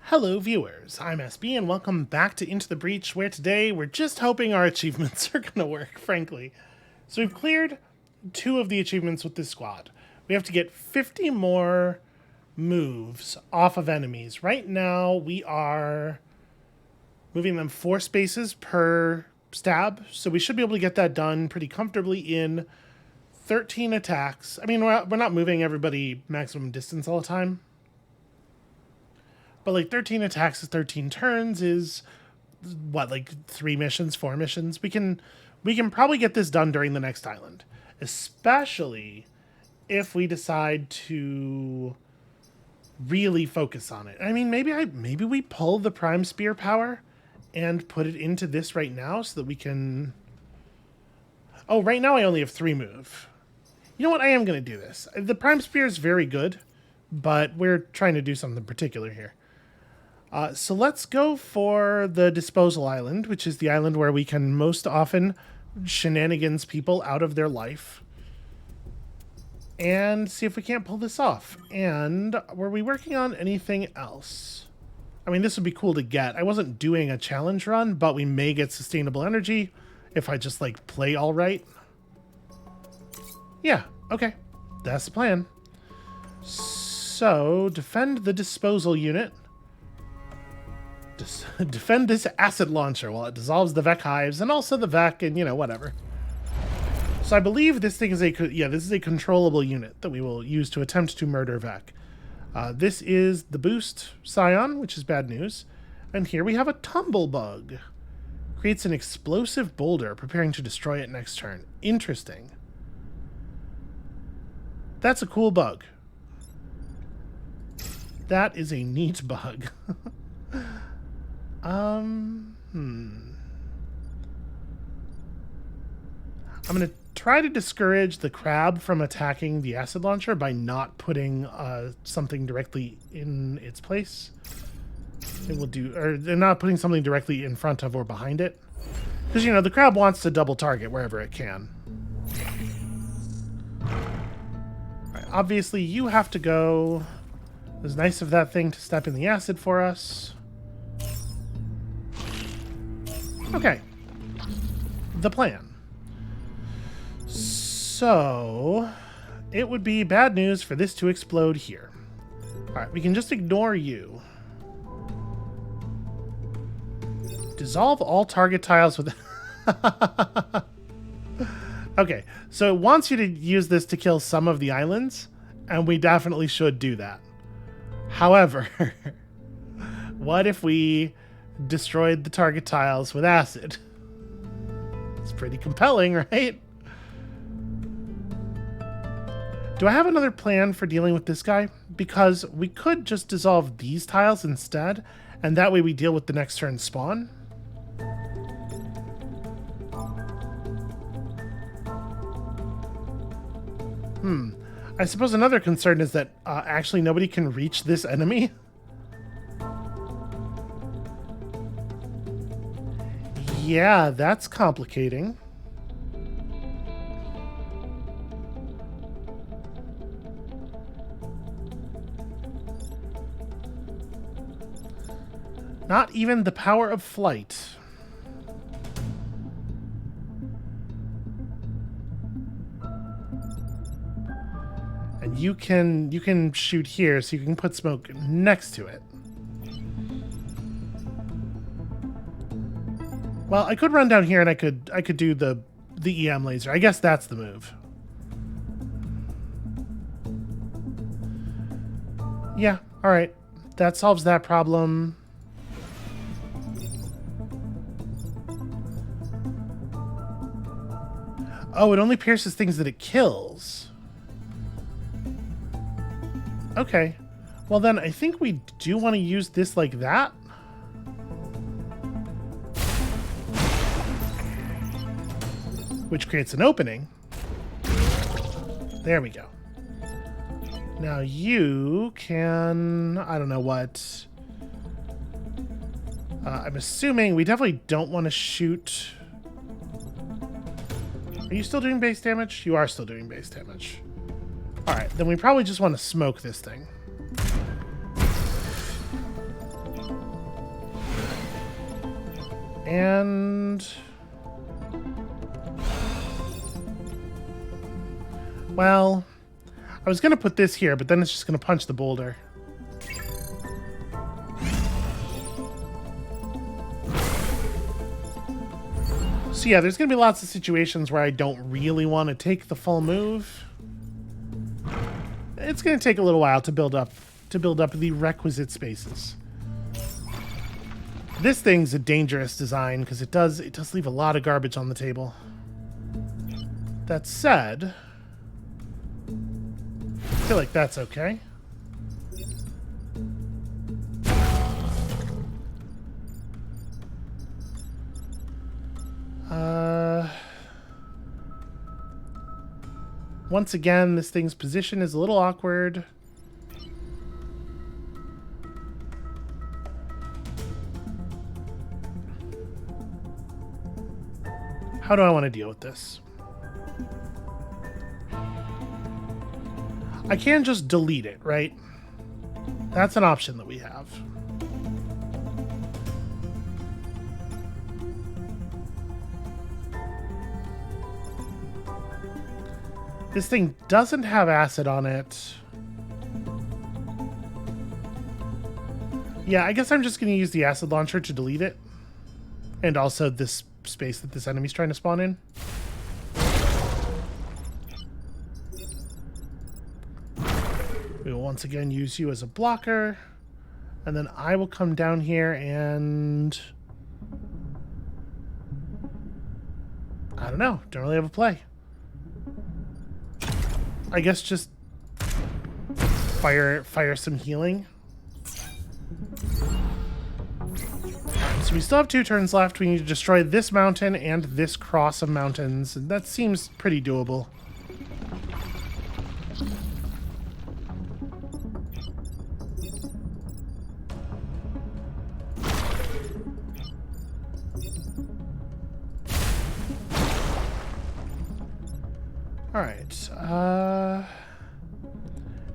Hello viewers, I'm SB and welcome back to Into the Breach, where today we're just hoping our achievements are gonna work, frankly. So we've cleared 2 of the achievements with this squad. We have to get 50 more moves off of enemies. Right now we are moving them 4 spaces per stab, so we should be able to get that done pretty comfortably in 13 attacks. I mean, we're not moving everybody maximum distance all the time. But like 13 attacks is 13 turns is what, like 3 missions, 4 missions. We can probably get this done during the next island, especially if we decide to really focus on it. I mean, maybe we pull the Prime Spear power and put it into this right now so that we can. Oh, right now I only have 3 move. You know what? I am going to do this. The Prime Spear is very good, but we're trying to do something particular here. So let's go for the Disposal Island, which is the island where we can most often shenanigans people out of their life. And see if we can't pull this off. And were we working on anything else? I mean, this would be cool to get. I wasn't doing a challenge run, but we may get sustainable energy if I just, like, play all right. Yeah, okay. That's the plan. So, defend the disposal unit. Defend this acid launcher while it dissolves the Vec hives and also the Vec and, you know, whatever. So I believe this thing is this is a controllable unit that we will use to attempt to murder Vec. This is the boost Scion, which is bad news. And here we have a tumblebug. Creates an explosive boulder, preparing to destroy it next turn. Interesting. That's a cool bug. That is a neat bug. I'm going to try to discourage the crab from attacking the acid launcher by not putting something directly in its place. They're not putting something directly in front of or behind it. Because, you know, the crab wants to double target wherever it can. Right, obviously, you have to go. It was nice of that thing to step in the acid for us. Okay. The plan. So, it would be bad news for this to explode here. Alright, we can just ignore you. Dissolve all target tiles with... Okay, so it wants you to use this to kill some of the islands, and we definitely should do that. However, what if we destroyed the target tiles with acid? It's pretty compelling, right? Do I have another plan for dealing with this guy? Because we could just dissolve these tiles instead, and that way we deal with the next turn spawn. I suppose another concern is that actually nobody can reach this enemy. Yeah, that's complicating. Not even the power of flight. And you can shoot here, so you can put smoke next to it. Well, I could run down here and I could do the EM laser. I guess that's the move. Yeah, all right. That solves that problem. Oh, it only pierces things that it kills. Okay. Well, then I think we do want to use this like that. Which creates an opening. There we go. Now you can... I don't know what... I'm assuming we definitely don't want to shoot... Are you still doing base damage? You are still doing base damage. Alright, then we probably just want to smoke this thing. And... well, I was going to put this here, but then it's just going to punch the boulder. So yeah, there's going to be lots of situations where I don't really want to take the full move. It's going to take a little while to build up the requisite spaces. This thing's a dangerous design because it does leave a lot of garbage on the table. That said, I feel like that's okay. Once again, this thing's position is a little awkward. How do I want to deal with this? I can just delete it, right? That's an option that we have. This thing doesn't have acid on it. Yeah, I guess I'm just going to use the acid launcher to delete it. And also this space that this enemy's trying to spawn in. We will once again use you as a blocker. And then I will come down here and... I don't know. Don't really have a play. I guess just fire some healing. So we still have 2 turns left. We need to destroy this mountain and this cross of mountains. And that seems pretty doable. All right.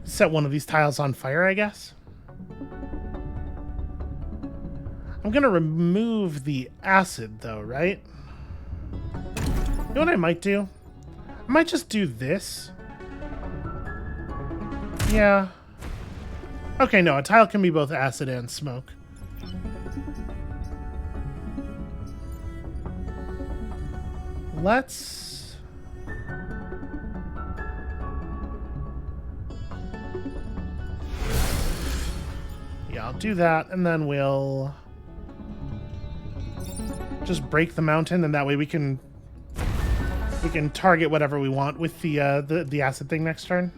Set one of these tiles on fire, I guess. I'm going to remove the acid, though, right? You know what I might do? I might just do this. Yeah. Okay, no, a tile can be both acid and smoke. Let's... yeah, I'll do that, and then we'll... just break the mountain, and that way we can target whatever we want with the acid thing next turn.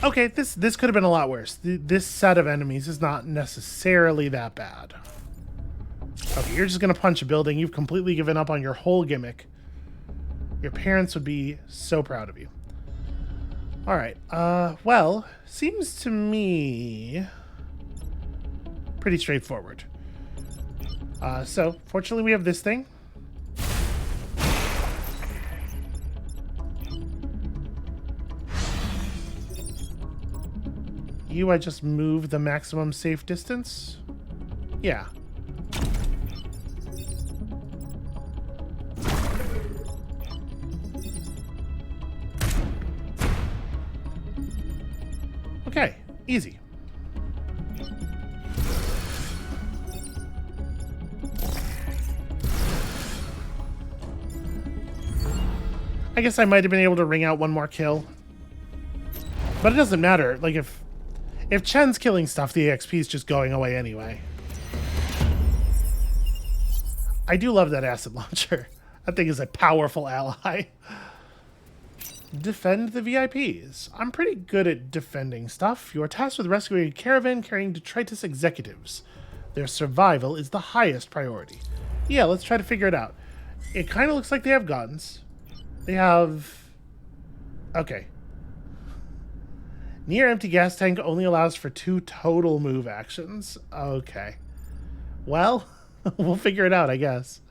Okay, this could have been a lot worse. This set of enemies is not necessarily that bad. Okay, you're just gonna punch a building. You've completely given up on your whole gimmick. Your parents would be so proud of you. All right. Well, seems to me pretty straightforward. So, fortunately, we have this thing. I just move the maximum safe distance? Yeah. Okay, easy. I guess I might have been able to wring out one more kill. But it doesn't matter. Like, if Chen's killing stuff, the EXP is just going away anyway. I do love that acid launcher. That thing is a powerful ally. Defend the VIPs. I'm pretty good at defending stuff. You are tasked with rescuing a caravan carrying detritus executives. Their survival is the highest priority. Yeah, let's try to figure it out. It kind of looks like they have guns. They have... okay. Near empty gas tank only allows for 2 total move actions. Okay. Well, we'll figure it out, I guess.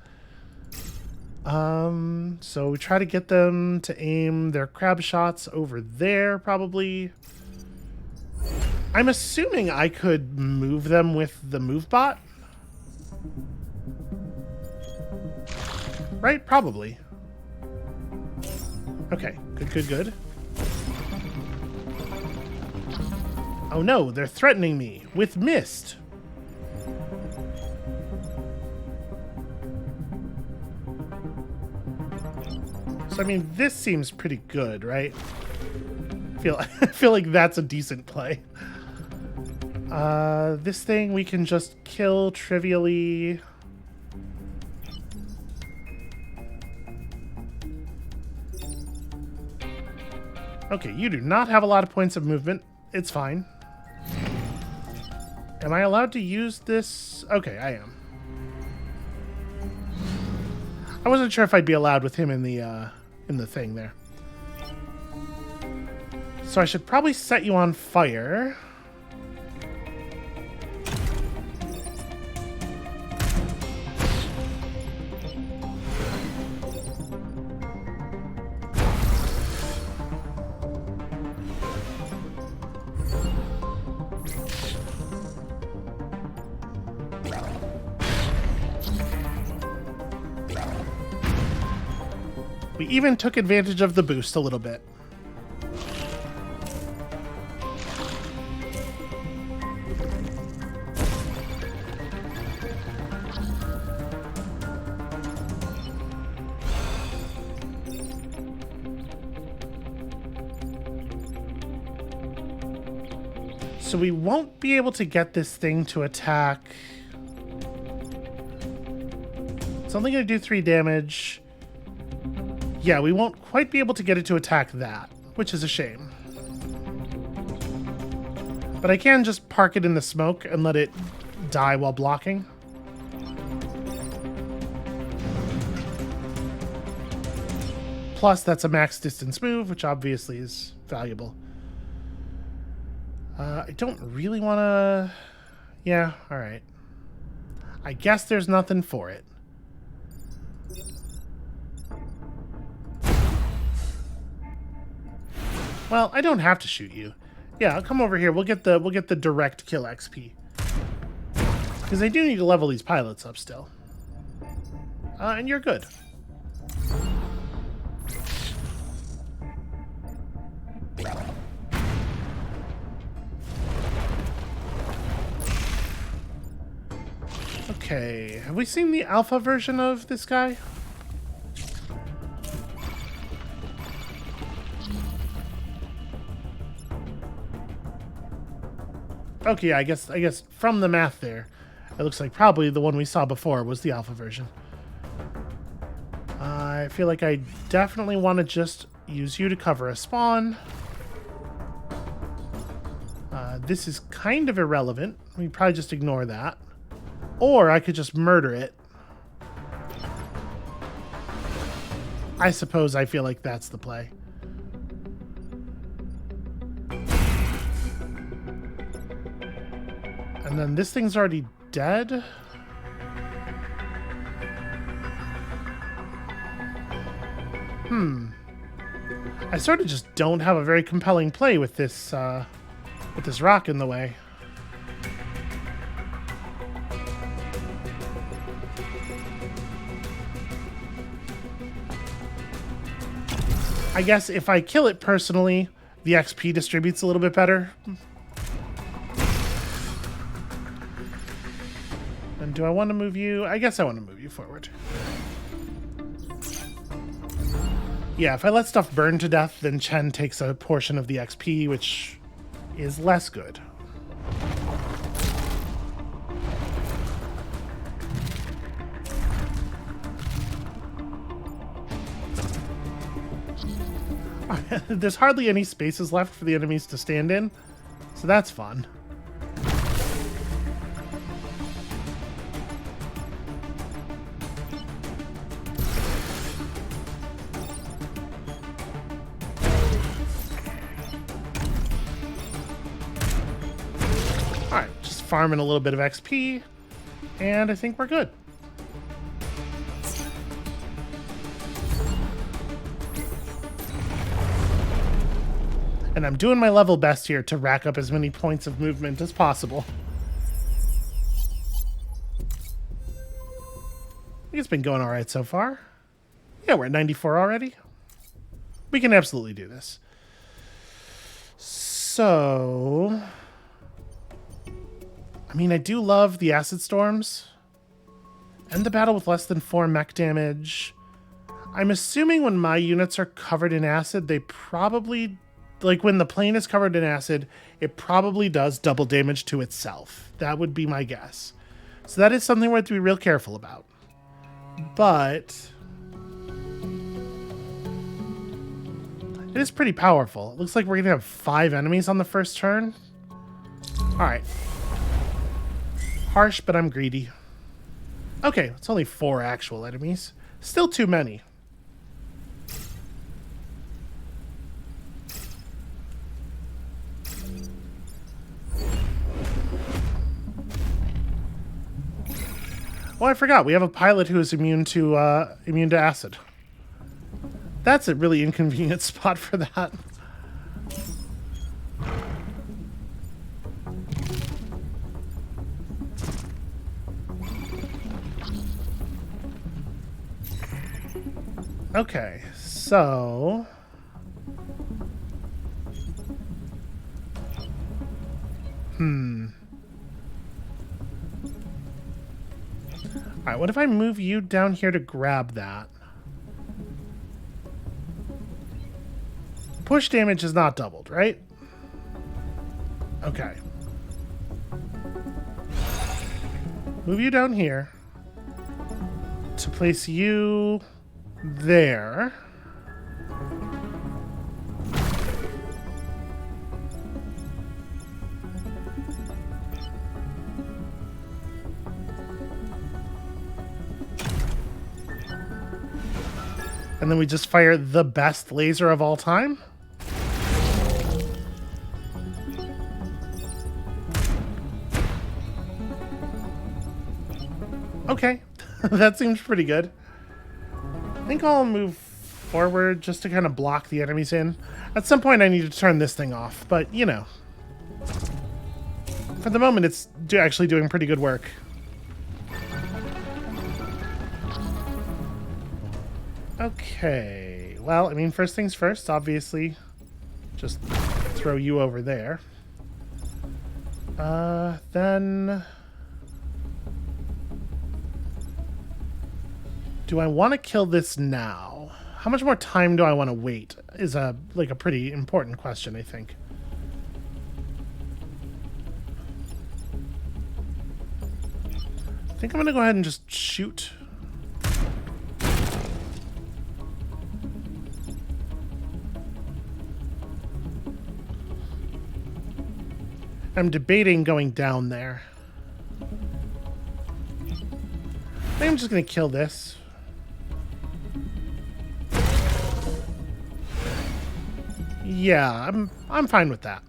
So we try to get them to aim their crab shots over there, probably. I'm assuming I could move them with the move bot. Right? Probably. Okay, good. Oh no, they're threatening me with mist. So, I mean, this seems pretty good, right? I feel like that's a decent play. This thing we can just kill trivially. Okay, you do not have a lot of points of movement. It's fine. Am I allowed to use this? Okay, I am. I wasn't sure if I'd be allowed with him in the thing there. So I should probably set you on fire. We even took advantage of the boost a little bit. So we won't be able to get this thing to attack. It's only going to do 3 damage. Yeah, we won't quite be able to get it to attack that, which is a shame. But I can just park it in the smoke and let it die while blocking. Plus, that's a max distance move, which obviously is valuable. I don't really want to... Yeah, alright. I guess there's nothing for it. Well, I don't have to shoot you. Yeah, I'll come over here. We'll get the direct kill XP. Because I do need to level these pilots up still. And you're good. Okay, have we seen the alpha version of this guy? Okay, I guess from the math there, it looks like probably the one we saw before was the alpha version. I feel like I definitely want to just use you to cover a spawn. This is kind of irrelevant. We probably just ignore that. Or I could just murder it. I suppose I feel like that's the play. And then this thing's already dead. I sort of just don't have a very compelling play with this rock in the way. I guess if I kill it personally, the XP distributes a little bit better. And do I want to move you? I guess I want to move you forward. Yeah, if I let stuff burn to death, then Chen takes a portion of the XP, which is less good. There's hardly any spaces left for the enemies to stand in, so that's fun. Alright, just farming a little bit of XP, and I think we're good. And I'm doing my level best here to rack up as many points of movement as possible. I think it's been going all right so far. Yeah, we're at 94 already. We can absolutely do this. So, I mean, I do love the acid storms. End the battle with less than 4 mech damage. I'm assuming when my units are covered in acid, they probably, like when the plane is covered in acid, it probably does double damage to itself. That would be my guess. So that is something we have to be real careful about. But it is pretty powerful. It looks like we're going to have 5 enemies on the first turn. Alright. Harsh, but I'm greedy. Okay, it's only 4 actual enemies. Still too many. Oh, I forgot. We have a pilot who is immune to acid. That's a really inconvenient spot for that. Okay, so Alright, what if I move you down here to grab that? Push damage is not doubled, right? Okay. Move you down here to place you there. And then we just fire the best laser of all time? Okay, that seems pretty good. I think I'll move forward just to kind of block the enemies in. At some point I need to turn this thing off, but you know. For the moment it's actually doing pretty good work. Okay, well, I mean, first things first, obviously, just throw you over there. Then... do I want to kill this now? How much more time do I want to wait? Is a pretty important question, I think. I think I'm going to go ahead and just shoot. I'm debating going down there. I think I'm just going to kill this. Yeah, I'm fine with that.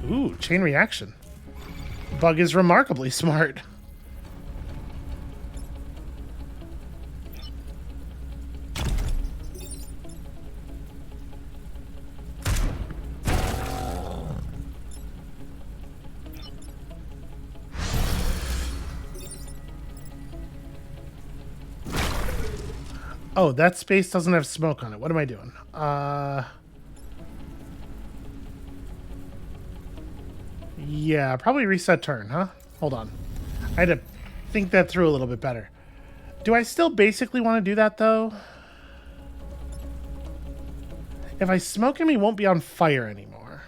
Ooh, chain reaction. Bug is remarkably smart. Oh, that space doesn't have smoke on it. What am I doing? Yeah, probably reset turn, huh? Hold on. I had to think that through a little bit better. Do I still basically want to do that, though? If I smoke him, he won't be on fire anymore.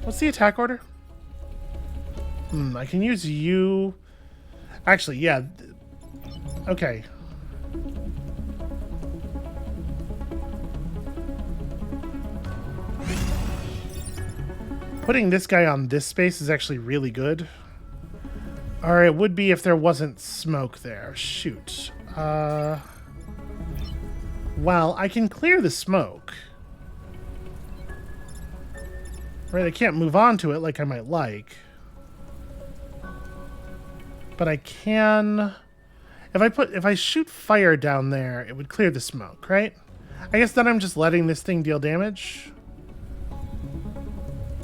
What's the attack order? I can use you... Actually, yeah. Okay. Putting this guy on this space is actually really good. Or it would be if there wasn't smoke there. Shoot. Well, I can clear the smoke. Right, I can't move on to it like I might like. But I can... If I shoot fire down there, it would clear the smoke, right? I guess then I'm just letting this thing deal damage.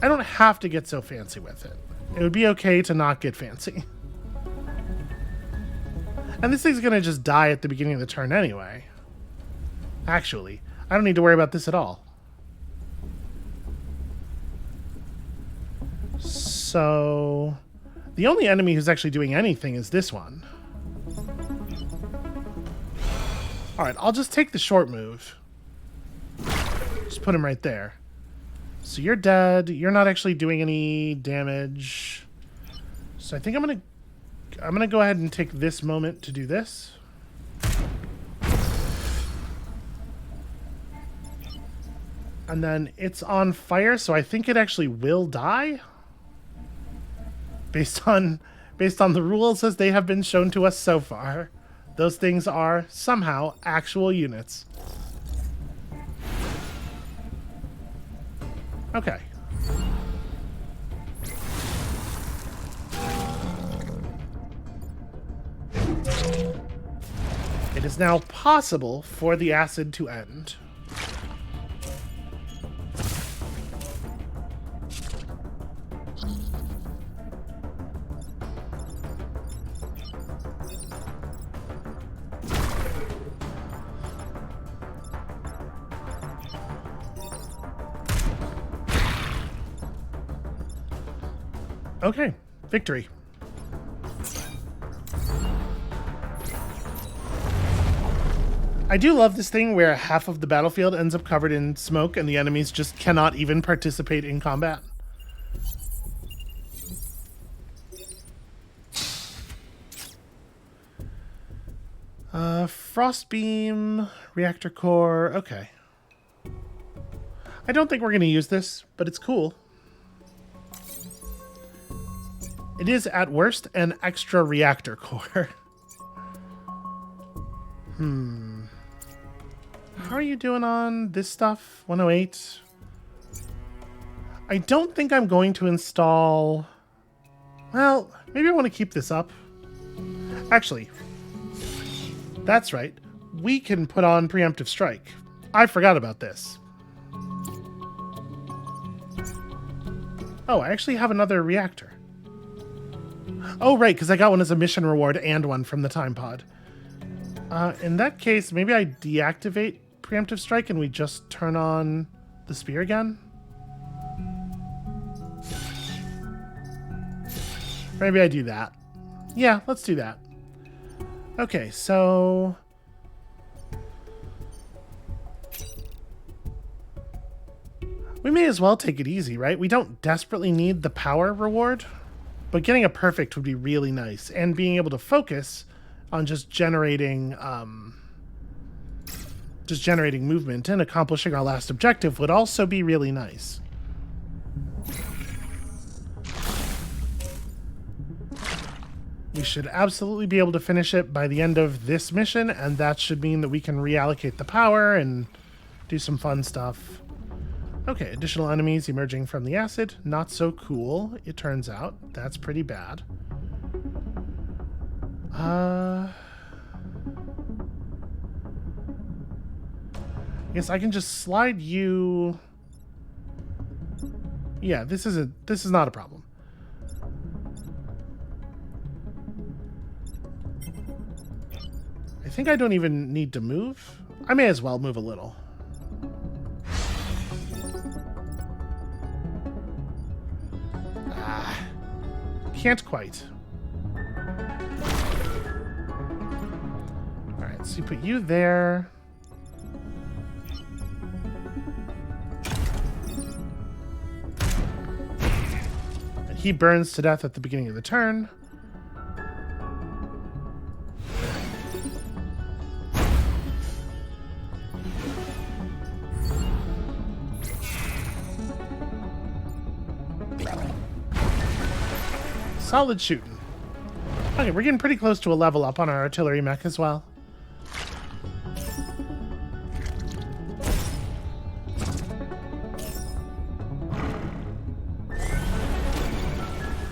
I don't have to get so fancy with it. It would be okay to not get fancy. And this thing's gonna just die at the beginning of the turn anyway. Actually, I don't need to worry about this at all. So... the only enemy who's actually doing anything is this one. Alright, I'll just take the short move. Just put him right there. So you're dead. You're not actually doing any damage. So I think I'm gonna go ahead and take this moment to do this. And then it's on fire, so I think it actually will die. Based on the rules as they have been shown to us so far. Those things are somehow actual units. Okay. It is now possible for the acid to end. Okay, victory. I do love this thing where half of the battlefield ends up covered in smoke and the enemies just cannot even participate in combat. Frost beam, reactor core, okay. I don't think we're going to use this, but it's cool. It is, at worst, an extra reactor core. How are you doing on this stuff? 108. I don't think I'm going to install... Well, maybe I want to keep this up. Actually, that's right. We can put on preemptive strike. I forgot about this. Oh, I actually have another reactor. Oh, right, because I got one as a mission reward and one from the time pod. In that case, maybe I deactivate preemptive strike and we just turn on the spear again? Maybe I do that. Yeah, let's do that. Okay, so... we may as well take it easy, right? We don't desperately need the power reward, but getting a perfect would be really nice. And being able to focus on just generating movement and accomplishing our last objective would also be really nice. We should absolutely be able to finish it by the end of this mission, and that should mean that we can reallocate the power and do some fun stuff. Okay, additional enemies emerging from the acid. Not so cool, it turns out. That's pretty bad. I guess I can just slide you... Yeah, this is not a problem. I think I don't even need to move. I may as well move a little. Can't quite. Alright, so you put you there. And he burns to death at the beginning of the turn. Solid shooting. Okay, we're getting pretty close to a level up on our artillery mech as well.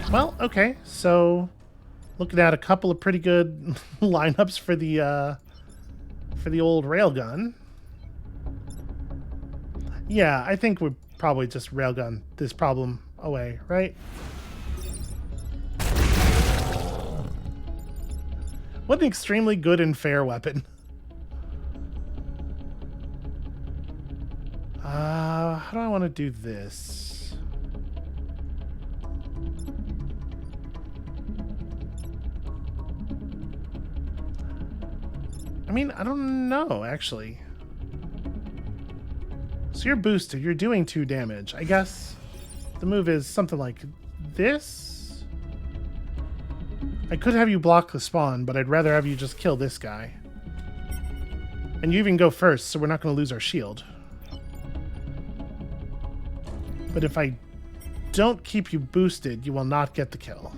Well, okay, so looking at a couple of pretty good lineups for the old railgun. Yeah, I think we'd probably just railgun this problem away, right? What an extremely good and fair weapon. How do I want to do this? I mean, I don't know, actually. So you're boosted. You're doing 2 damage. I guess the move is something like this. I could have you block the spawn, but I'd rather have you just kill this guy. And you even go first, so we're not going to lose our shield. But if I don't keep you boosted, you will not get the kill.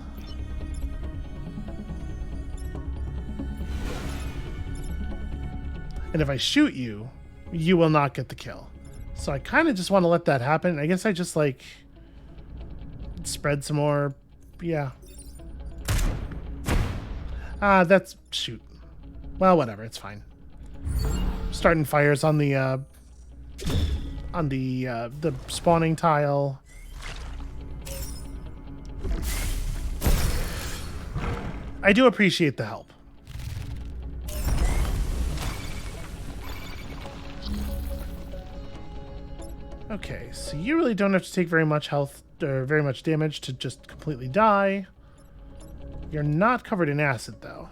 And if I shoot you, you will not get the kill. So I kind of just want to let that happen. I guess I just, like, spread some more. Yeah. That's... shoot. Well, whatever. It's fine. Starting fires on the spawning tile. I do appreciate the help. Okay, so you really don't have to take very much health or very much damage to just completely die. You're not covered in acid, though.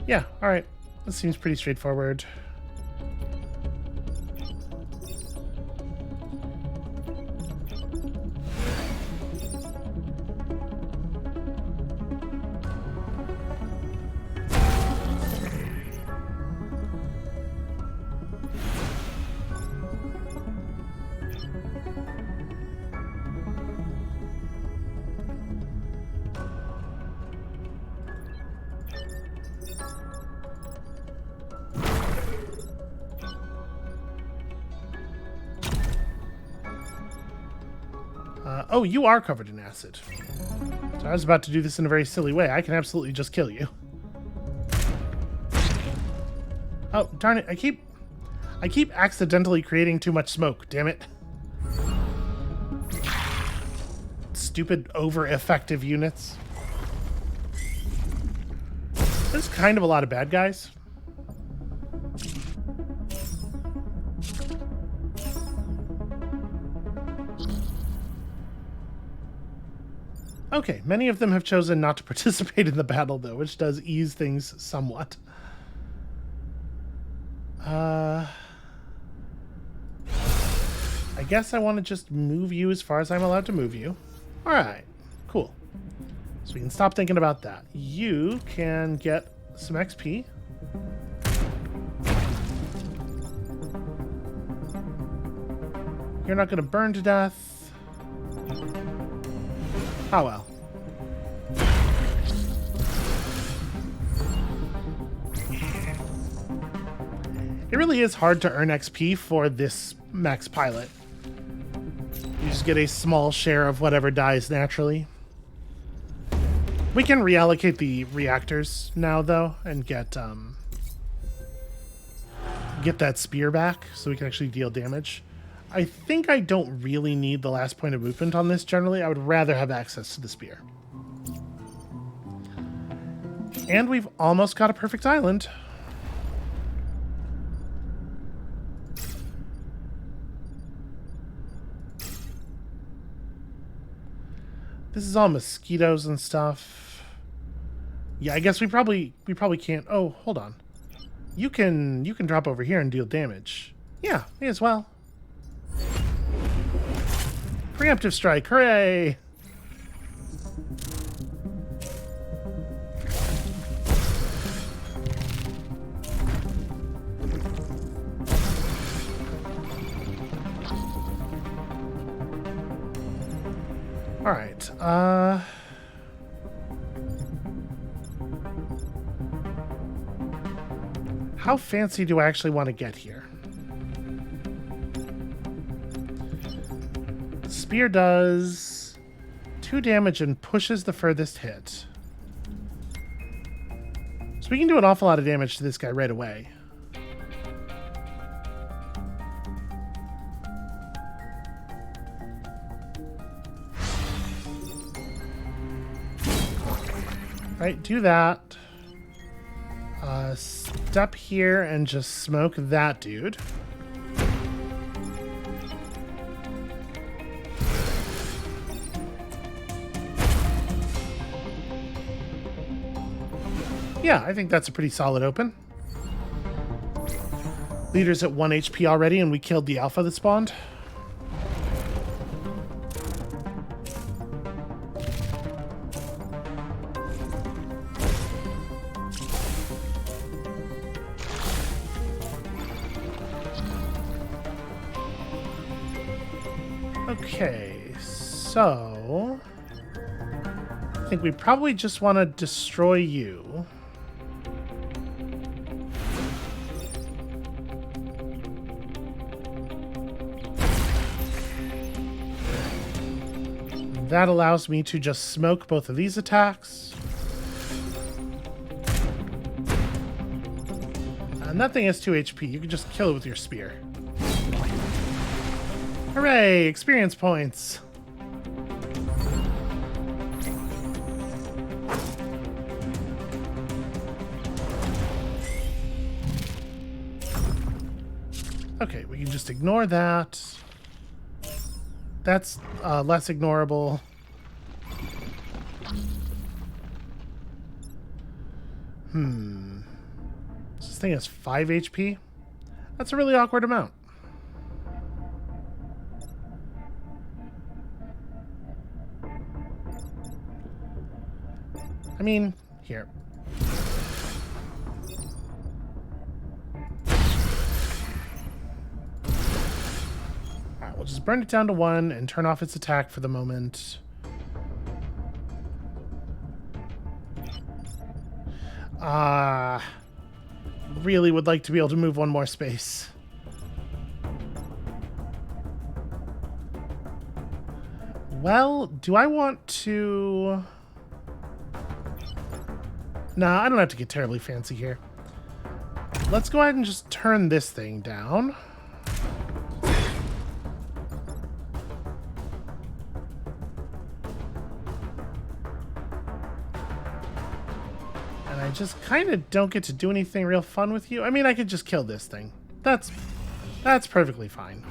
Yeah, alright. This seems pretty straightforward. Oh, you are covered in acid. So I was about to do this in a very silly way. I can absolutely just kill you. Oh, darn it. I keep accidentally creating too much smoke. Damn it. Stupid over-effective units. There's kind of a lot of bad guys. Okay, many of them have chosen not to participate in the battle, though, which does ease things somewhat. I guess I want to just move you as far as I'm allowed to move you. Alright, cool. So we can stop thinking about that. You can get some XP. You're not going to burn to death. Oh well. It really is hard to earn XP for this max pilot. You just get a small share of whatever dies naturally. We can reallocate the reactors now, though, and get that spear back so we can actually deal damage. I think I don't really need the last point of movement on this generally. I would rather have access to the spear. And we've almost got a perfect island. This is all mosquitoes and stuff. Yeah, I guess we probably can't. Oh, hold on. You can drop over here and deal damage. Yeah, may as well. Preemptive strike, hooray! All right. How fancy do I actually want to get here? spear does 2 damage and pushes the furthest hit. So we can do an awful lot of damage to this guy right away. Right, do that. Step here and just smoke that dude. Yeah, I think that's a pretty solid open. Leader's at 1 HP already, and we killed the alpha that spawned. Okay, so I think we probably just want to destroy you. That allows me to just smoke both of these attacks. And that thing has 2 HP. You can just kill it with your spear. Hooray! Experience points! Okay, we can just ignore that. That's less ignorable. This thing has 5 HP? That's a really awkward amount. I mean, here. Alright, we'll just burn it down to 1 and turn off its attack for the moment. Really would like to be able to move 1 more space. Well, do I want to... Nah, I don't have to get terribly fancy here. Let's go ahead and just turn this thing down. And I just kind of don't get to do anything real fun with you. I mean, I could just kill this thing. That's perfectly fine.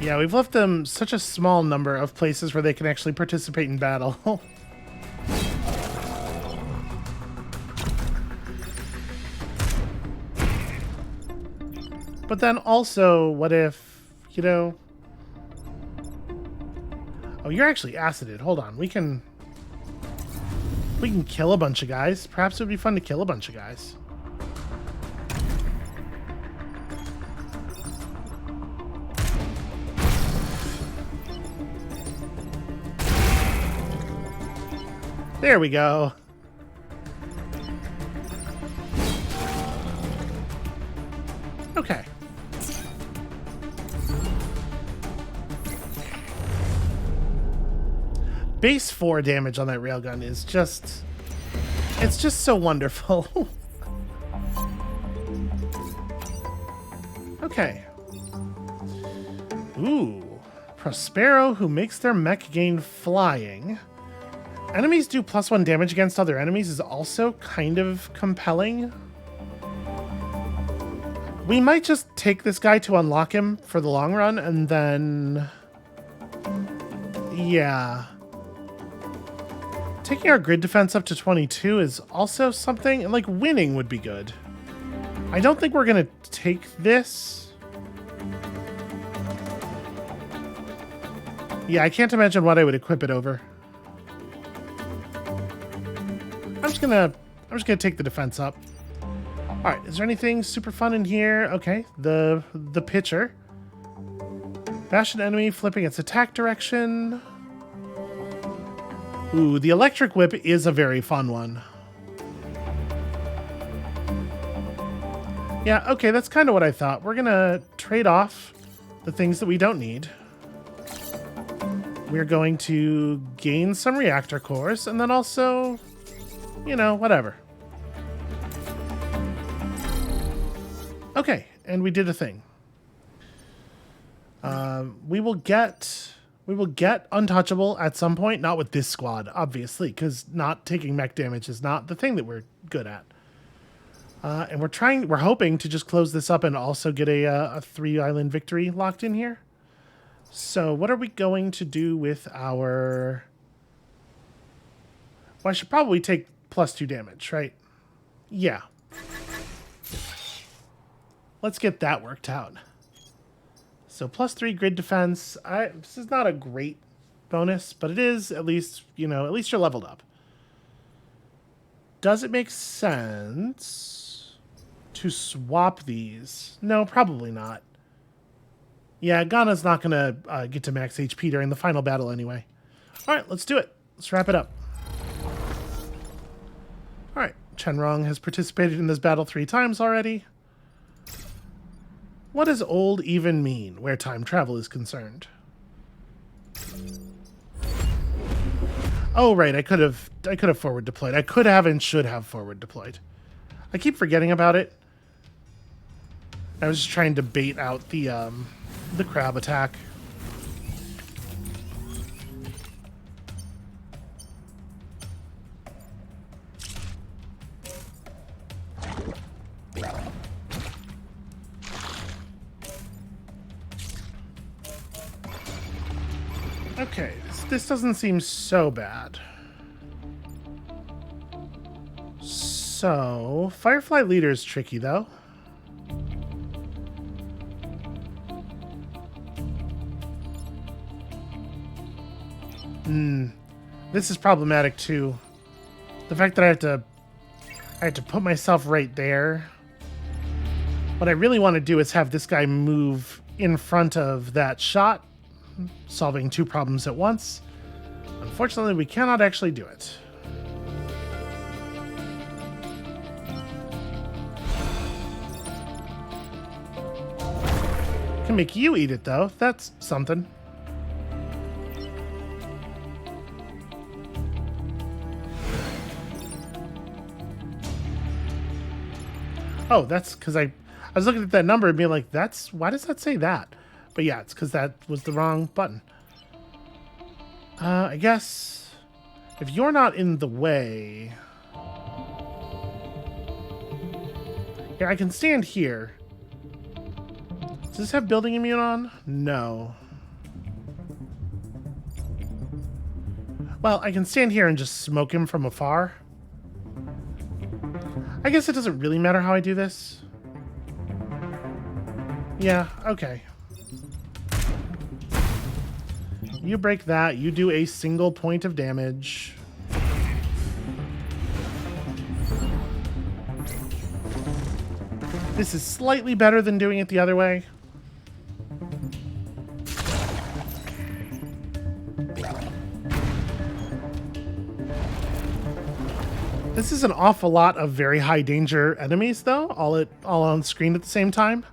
Yeah, we've left them such a small number of places where they can actually participate in battle. But then also, what if, you know... Oh, you're actually acided. Hold on. We can kill a bunch of guys. Perhaps it would be fun to kill a bunch of guys. There we go. Okay. Base 4 damage on that railgun is just... It's just so wonderful. Okay. Ooh. Prospero, who makes their mech gain flying. Enemies do +1 damage against other enemies is also kind of compelling. We might just take this guy to unlock him for the long run, and then... Yeah. Taking our grid defense up to 22 is also something, and like winning would be good. I don't think we're gonna take this. Yeah, I can't imagine what I would equip it over. I'm I'm just going to take the defense up. All right, is there anything super fun in here? Okay, the pitcher. Bash an enemy, flipping its attack direction. Ooh, the electric whip is a very fun one. Yeah, okay, that's kind of what I thought. We're going to trade off the things that we don't need. We're going to gain some reactor cores, and then also, you know, whatever. Okay, and we did a thing. We will get untouchable at some point, not with this squad, obviously, because not taking mech damage is not the thing that we're good at. And we're hoping to just close this up and also get a 3-island victory locked in here. So what are we going to do with our... Well, I should probably take +2 damage, right? Yeah. Let's get that worked out. So +3 grid defense. This is not a great bonus, but it is at least, you know, at least you're leveled up. Does it make sense to swap these? No, probably not. Yeah, Ghana's not going to get to max HP during the final battle anyway. All right, let's do it. Let's wrap it up. All right, Chenrong has participated in this battle 3 times already. What does old even mean where time travel is concerned? Oh, right, I could have forward deployed. I could have and should have forward deployed. I keep forgetting about it. I was just trying to bait out the crab attack. Okay, this doesn't seem so bad. So, Firefly Leader is tricky, though. This is problematic, too. The fact that I have to put myself right there. What I really want to do is have this guy move in front of that shot, solving 2 problems at once. Unfortunately, we cannot actually do it. Can make you eat it, though. That's something. Oh, that's because I was looking at that number and being like, why does that say that? But yeah, it's because that was the wrong button. I guess if you're not in the way... Yeah, I can stand here. Does this have building immune on? No. Well, I can stand here and just smoke him from afar. I guess it doesn't really matter how I do this. Yeah, okay. You break that, you do a single point of damage. This is slightly better than doing it the other way. This is an awful lot of very high danger enemies, though, all on screen at the same time.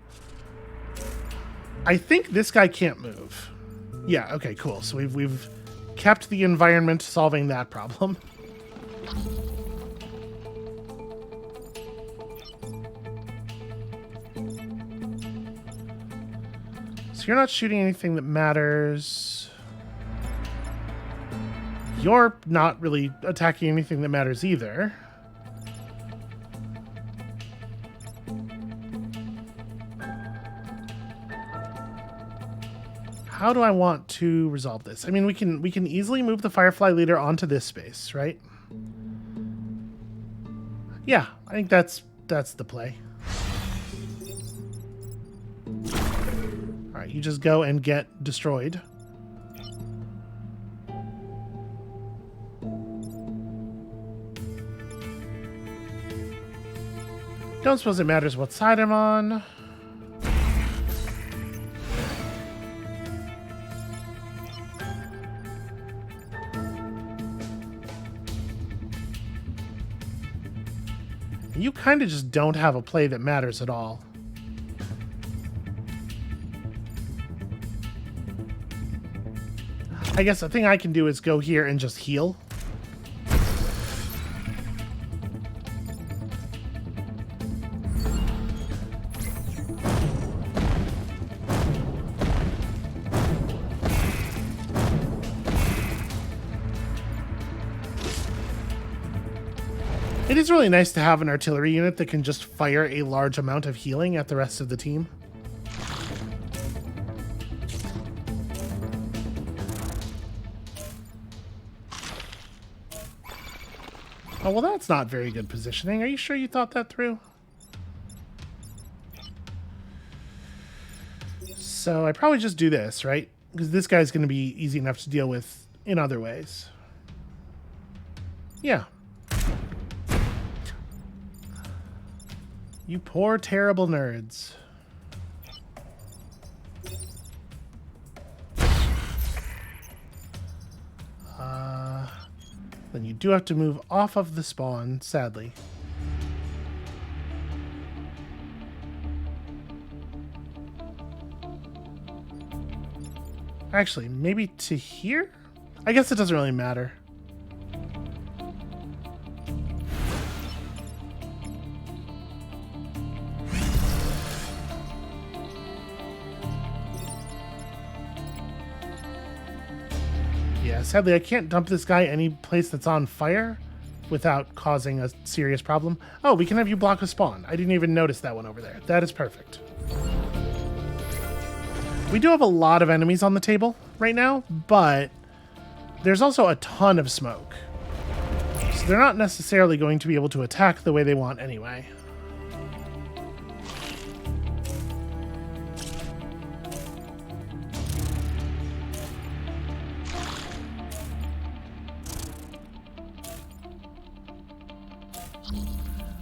I think this guy can't move. Yeah, okay, cool. So we've kept the environment solving that problem. So you're not shooting anything that matters. You're not really attacking anything that matters either. How do I want to resolve this? I mean, we can easily move the Firefly Leader onto this space, right? Yeah, I think that's the play. All right, you just go and get destroyed. Don't suppose it matters what side I'm on. You kind of just don't have a play that matters at all. I guess the thing I can do is go here and just heal. It is really nice to have an artillery unit that can just fire a large amount of healing at the rest of the team. Oh, well, that's not very good positioning. Are you sure you thought that through? So I probably just do this, right? Because this guy's going to be easy enough to deal with in other ways. Yeah. You poor, terrible nerds. Then you do have to move off of the spawn, sadly. Actually, maybe to here? I guess it doesn't really matter. Yeah, sadly, I can't dump this guy any place that's on fire without causing a serious problem. Oh, we can have you block a spawn. I didn't even notice that one over there. That is perfect. We do have a lot of enemies on the table right now, but there's also a ton of smoke. So they're not necessarily going to be able to attack the way they want anyway.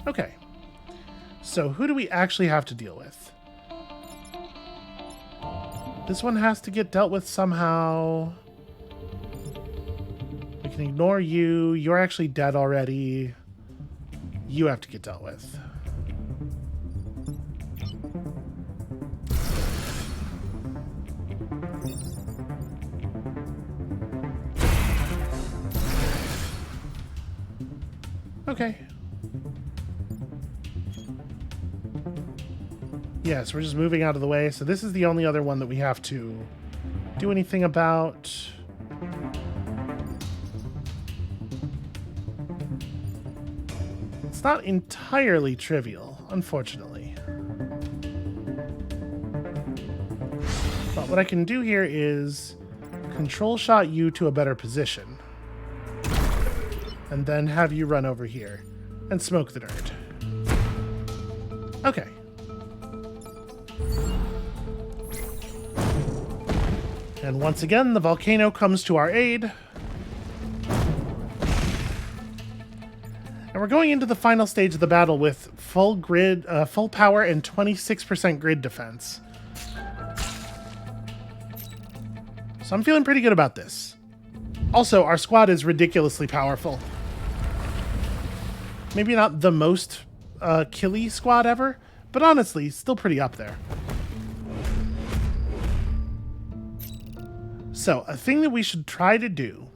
Okay, so who do we actually have to deal with? This one has to get dealt with somehow. We can ignore you. You're actually dead already. You have to get dealt with. Okay. Yes, we're just moving out of the way. So this is the only other one that we have to do anything about. It's not entirely trivial, unfortunately. But what I can do here is control shot you to a better position. And then have you run over here and smoke the nerd. Okay. And once again, the volcano comes to our aid. And we're going into the final stage of the battle with full grid, full power and 26% grid defense. So I'm feeling pretty good about this. Also, our squad is ridiculously powerful. Maybe not the most killy squad ever, but honestly, still pretty up there. So, a thing that we should try to do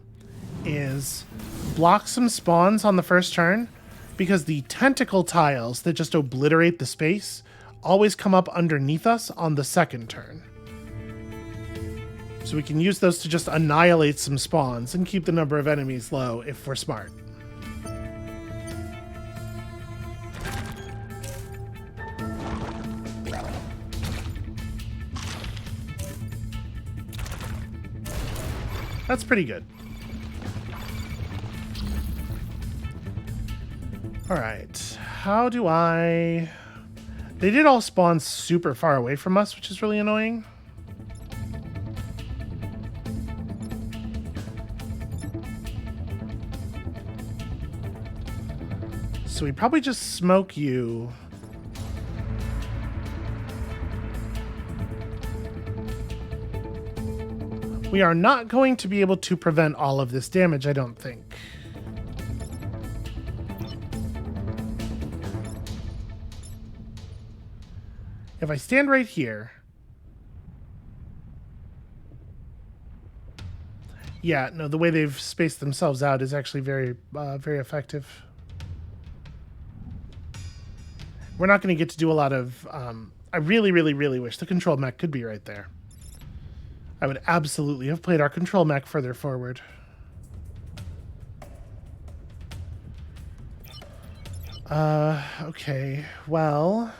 is block some spawns on the first turn, because the tentacle tiles that just obliterate the space always come up underneath us on the second turn. So we can use those to just annihilate some spawns and keep the number of enemies low if we're smart. That's pretty good. Alright, how do I... They did all spawn super far away from us, which is really annoying. So we probably just smoke you We are not going to be able to prevent all of this damage, I don't think. If I stand right here... Yeah, no, the way they've spaced themselves out is actually very, very effective. We're not going to get to do a lot of... I really, really, really wish the control mech could be right there. I would absolutely have played our control mech further forward. Okay, well...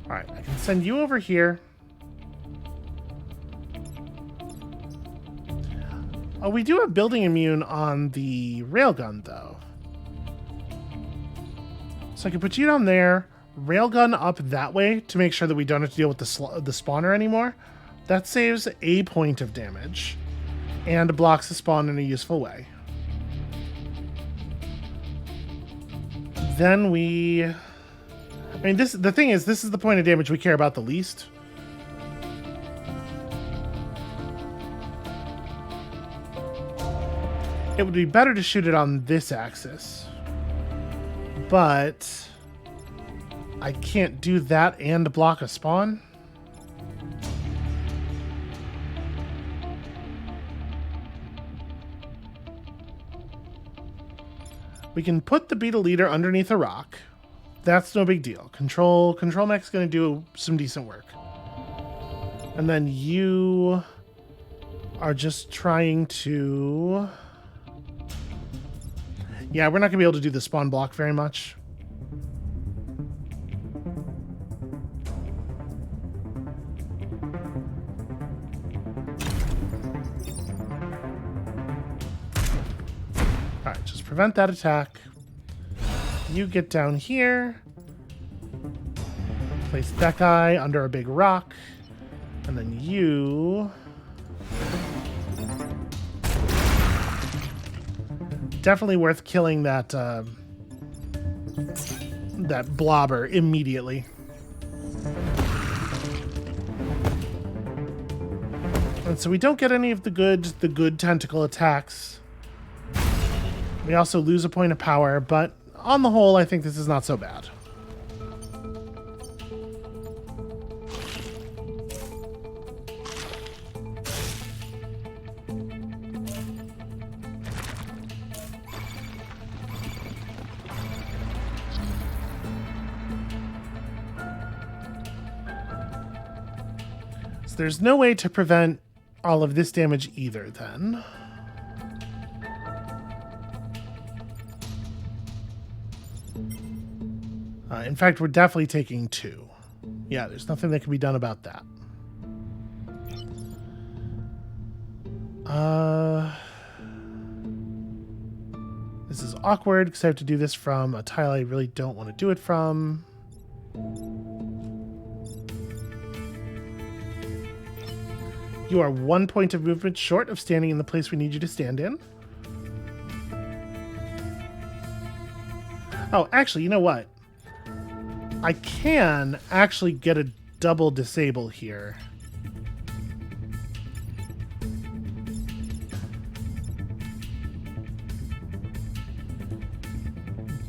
Alright, I can send you over here. Oh, we do have building immune on the Railgun, though. So I can put you down there, Railgun up that way to make sure that we don't have to deal with the spawner anymore. That saves a point of damage and blocks the spawn in a useful way. Then we... I mean, the thing is, this is the point of damage we care about the least. It would be better to shoot it on this axis. But I can't do that and block a spawn. We can put the beetle leader underneath a rock. That's no big deal. Control mech's going to do some decent work. And then you are just trying to... Yeah, we're not going to be able to do the spawn block very much. Alright, just prevent that attack. You get down here. Place that guy under a big rock. And then you... Definitely worth killing that that blobber immediately. And so we don't get any of the good tentacle attacks. We also lose a point of power, but on the whole, I think this is not so bad. There's no way to prevent all of this damage either, then. In fact, we're definitely taking 2. Yeah, there's nothing that can be done about that. This is awkward because I have to do this from a tile I really don't want to do it from. You are 1 point of movement short of standing in the place we need you to stand in. Oh, actually, you know what? I can actually get a double disable here.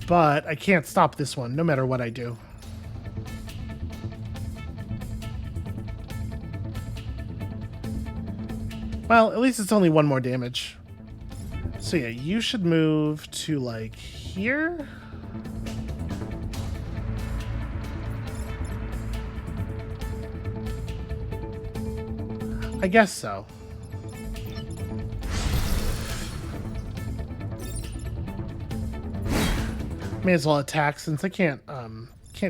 But I can't stop this one, no matter what I do. Well, at least it's only 1 more damage. So yeah, you should move to, like, here? I guess so. May as well attack since I can't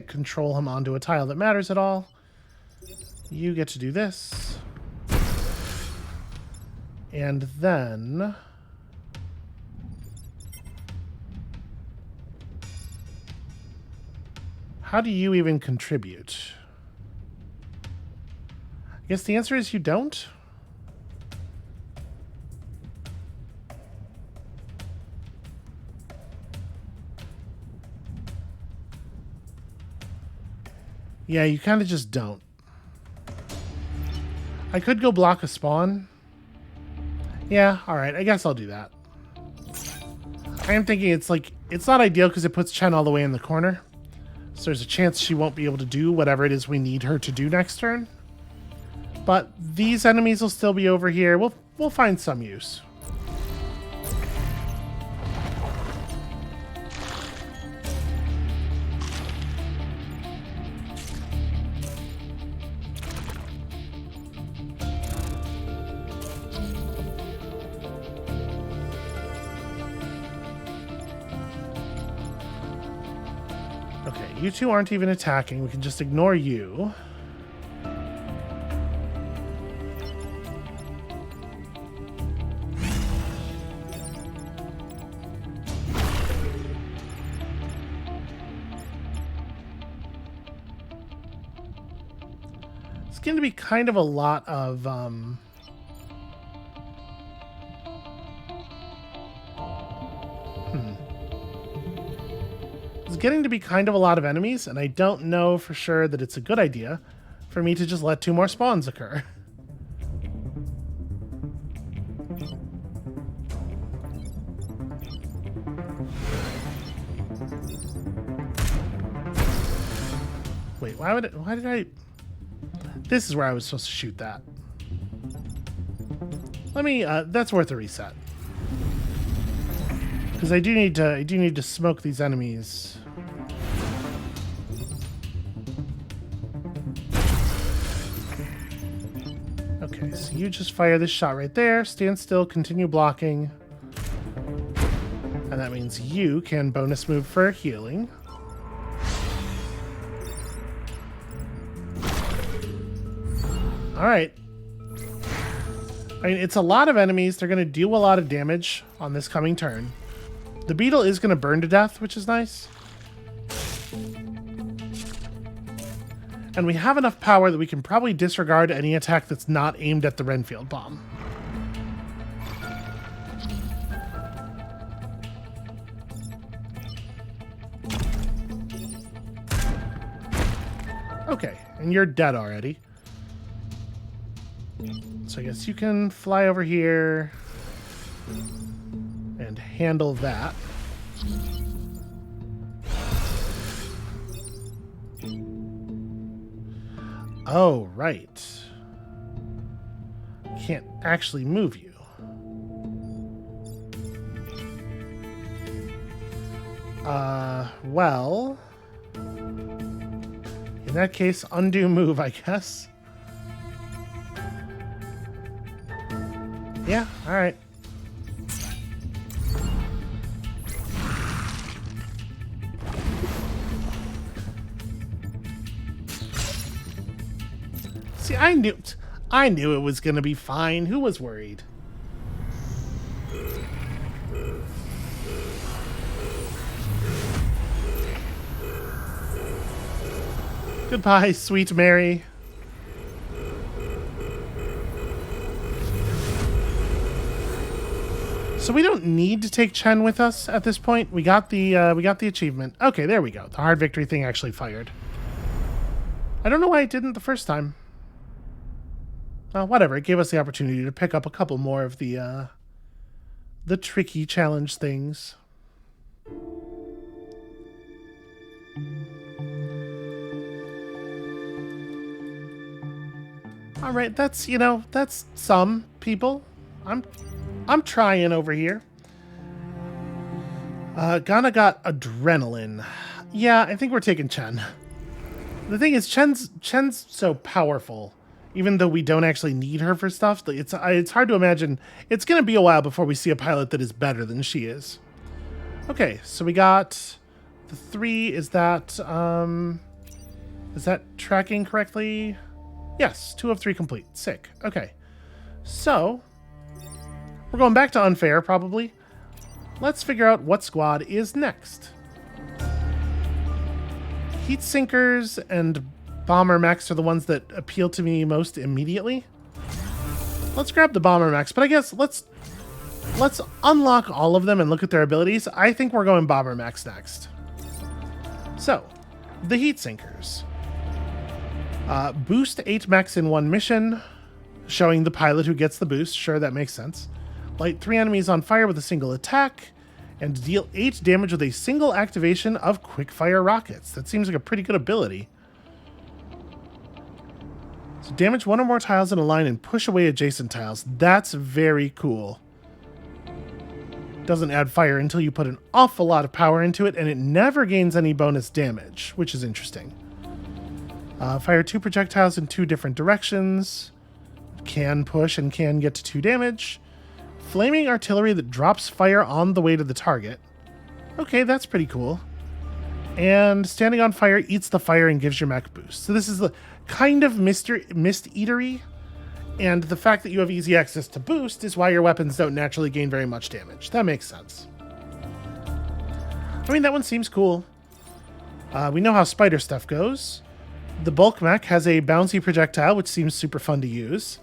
control him onto a tile that matters at all. You get to do this. And then... how do you even contribute? I guess the answer is you don't? Yeah, you kind of just don't. I could go block a spawn. Yeah, alright, I guess I'll do that. I am thinking it's like, it's not ideal because it puts Chen all the way in the corner. So there's a chance she won't be able to do whatever it is we need her to do next turn. But these enemies will still be over here. We'll find some use. Okay, you two aren't even attacking. We can just ignore you. It's going to be kind of a lot of It's getting to be kind of a lot of enemies, and I don't know for sure that it's a good idea for me to just let 2 more spawns occur. Wait, why did I... This is where I was supposed to shoot that. Let me, that's worth a reset. Because I do need to smoke these enemies. Okay, so you just fire this shot right there, stand still, continue blocking. And that means you can bonus move for healing. Alright. I mean, it's a lot of enemies. They're going to do a lot of damage on this coming turn. The beetle is going to burn to death, which is nice. And we have enough power that we can probably disregard any attack that's not aimed at the Renfield bomb. Okay, and you're dead already. So I guess you can fly over here and handle that. Oh, right. Can't actually move you. Well... In that case, undo move, I guess. Yeah, alright. See, I knew it was gonna be fine. Who was worried? Goodbye, sweet Mary. So we don't need to take Chen with us at this point. We got the achievement. Okay, there we go. The hard victory thing actually fired. I don't know why it didn't the first time. Whatever. It gave us the opportunity to pick up a couple more of the tricky challenge things. All right, that's some people. I'm trying over here. Ghana got adrenaline. Yeah, I think we're taking Chen. The thing is, Chen's so powerful, even though we don't actually need her for stuff. It's hard to imagine. It's gonna be a while before we see a pilot that is better than she is. Okay, so we got the 3. Is that tracking correctly? Yes, 2 of 3 complete. Sick. Okay, so we're going back to unfair, probably. Let's figure out what squad is next. Heat sinkers and bomber mechs are the ones that appeal to me most immediately. Let's grab the bomber mechs, but I guess let's unlock all of them and look at their abilities. I think we're going bomber mechs next. So, the heat sinkers. Boost 8 mechs in one mission, showing the pilot who gets the boost. Sure, that makes sense. Light 3 enemies on fire with a single attack, and deal 8 damage with a single activation of quick-fire rockets. That seems like a pretty good ability. So damage 1 or more tiles in a line and push away adjacent tiles. That's very cool. Doesn't add fire until you put an awful lot of power into it, and it never gains any bonus damage, which is interesting. Fire 2 projectiles in 2 different directions. Can push and can get to 2 damage. Flaming artillery that drops fire on the way to the target. Okay, that's pretty cool. And standing on fire eats the fire and gives your mech boost. So this is the kind of mist eatery. And the fact that you have easy access to boost is why your weapons don't naturally gain very much damage. That makes sense. I mean, that one seems cool. We know how spider stuff goes. The bulk mech has a bouncy projectile, which seems super fun to use.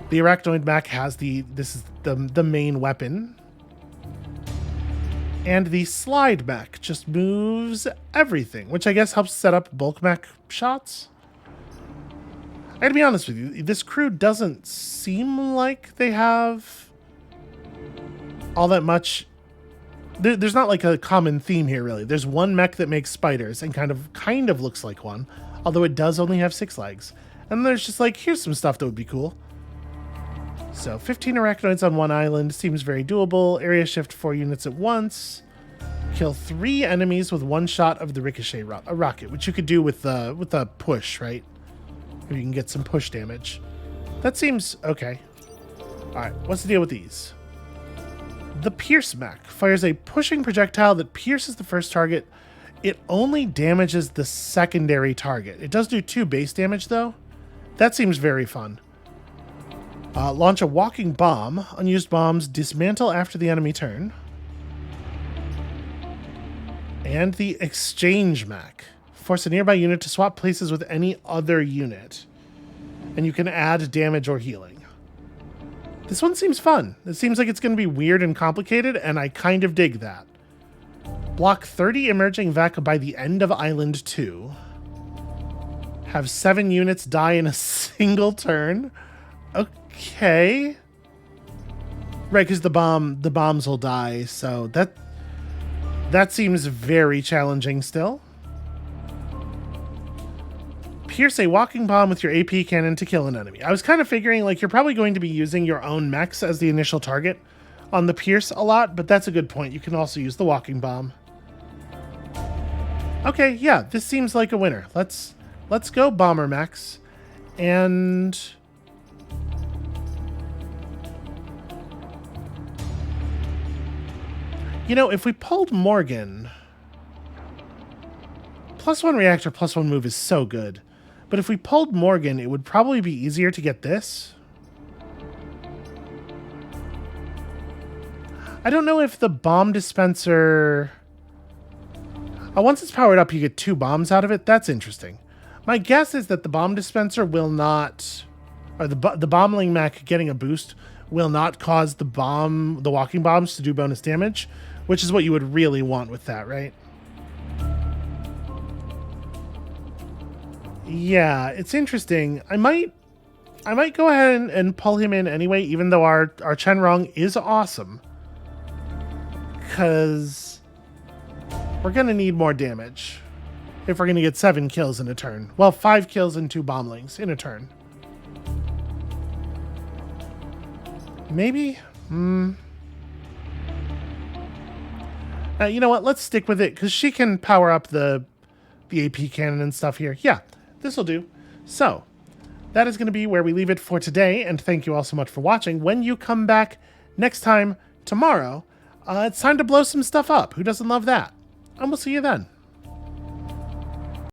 The arachnoid mech has this is the main weapon. And the slide mech just moves everything, which I guess helps set up bulk mech shots. I gotta be honest with you, this crew doesn't seem like they have all that much. There's not like a common theme here, really. There's one mech that makes spiders and kind of looks like one, although it does only have 6 legs. And there's just like, here's some stuff that would be cool. So 15 arachnoids on one island seems very doable. Area shift 4 units at once. Kill 3 enemies with 1 shot of the ricochet rocket, which you could do with the push, right? You can get some push damage. That seems okay. All right, what's the deal with these? The Pierce mech fires a pushing projectile that pierces the first target. It only damages the secondary target. It does do 2 base damage, though. That seems very fun. Launch a walking bomb. Unused bombs dismantle after the enemy turn. And the exchange mech. Force a nearby unit to swap places with any other unit. And you can add damage or healing. This one seems fun. It seems like it's going to be weird and complicated, and I kind of dig that. Block 30 emerging Vec by the end of Island 2. Have 7 units die in a single turn. Okay. Right, because the bombs will die, so that seems very challenging still. Pierce a walking bomb with your AP cannon to kill an enemy. I was kind of figuring, like, you're probably going to be using your own mechs as the initial target on the Pierce a lot, but that's a good point. You can also use the walking bomb. Okay, yeah, this seems like a winner. Let's go bomber mechs. And you know, if we pulled Morgan, +1 reactor, +1 move is so good. But if we pulled Morgan, it would probably be easier to get this. I don't know if the bomb dispenser... Oh, once it's powered up, you get 2 bombs out of it. That's interesting. My guess is that the bomb dispenser will not... Or the bombling mech getting a boost will not cause the walking bombs to do bonus damage, which is what you would really want with that, right? Yeah, it's interesting. I might go ahead and pull him in anyway, even though our Chenrong is awesome. Because we're going to need more damage if we're going to get 7 kills in a turn. Well, 5 kills and 2 bomblings in a turn. Maybe? You know what? Let's stick with it, because she can power up the AP cannon and stuff here. Yeah, this will do. So, that is going to be where we leave it for today, and thank you all so much for watching. When you come back next time, tomorrow, it's time to blow some stuff up. Who doesn't love that? And we'll see you then.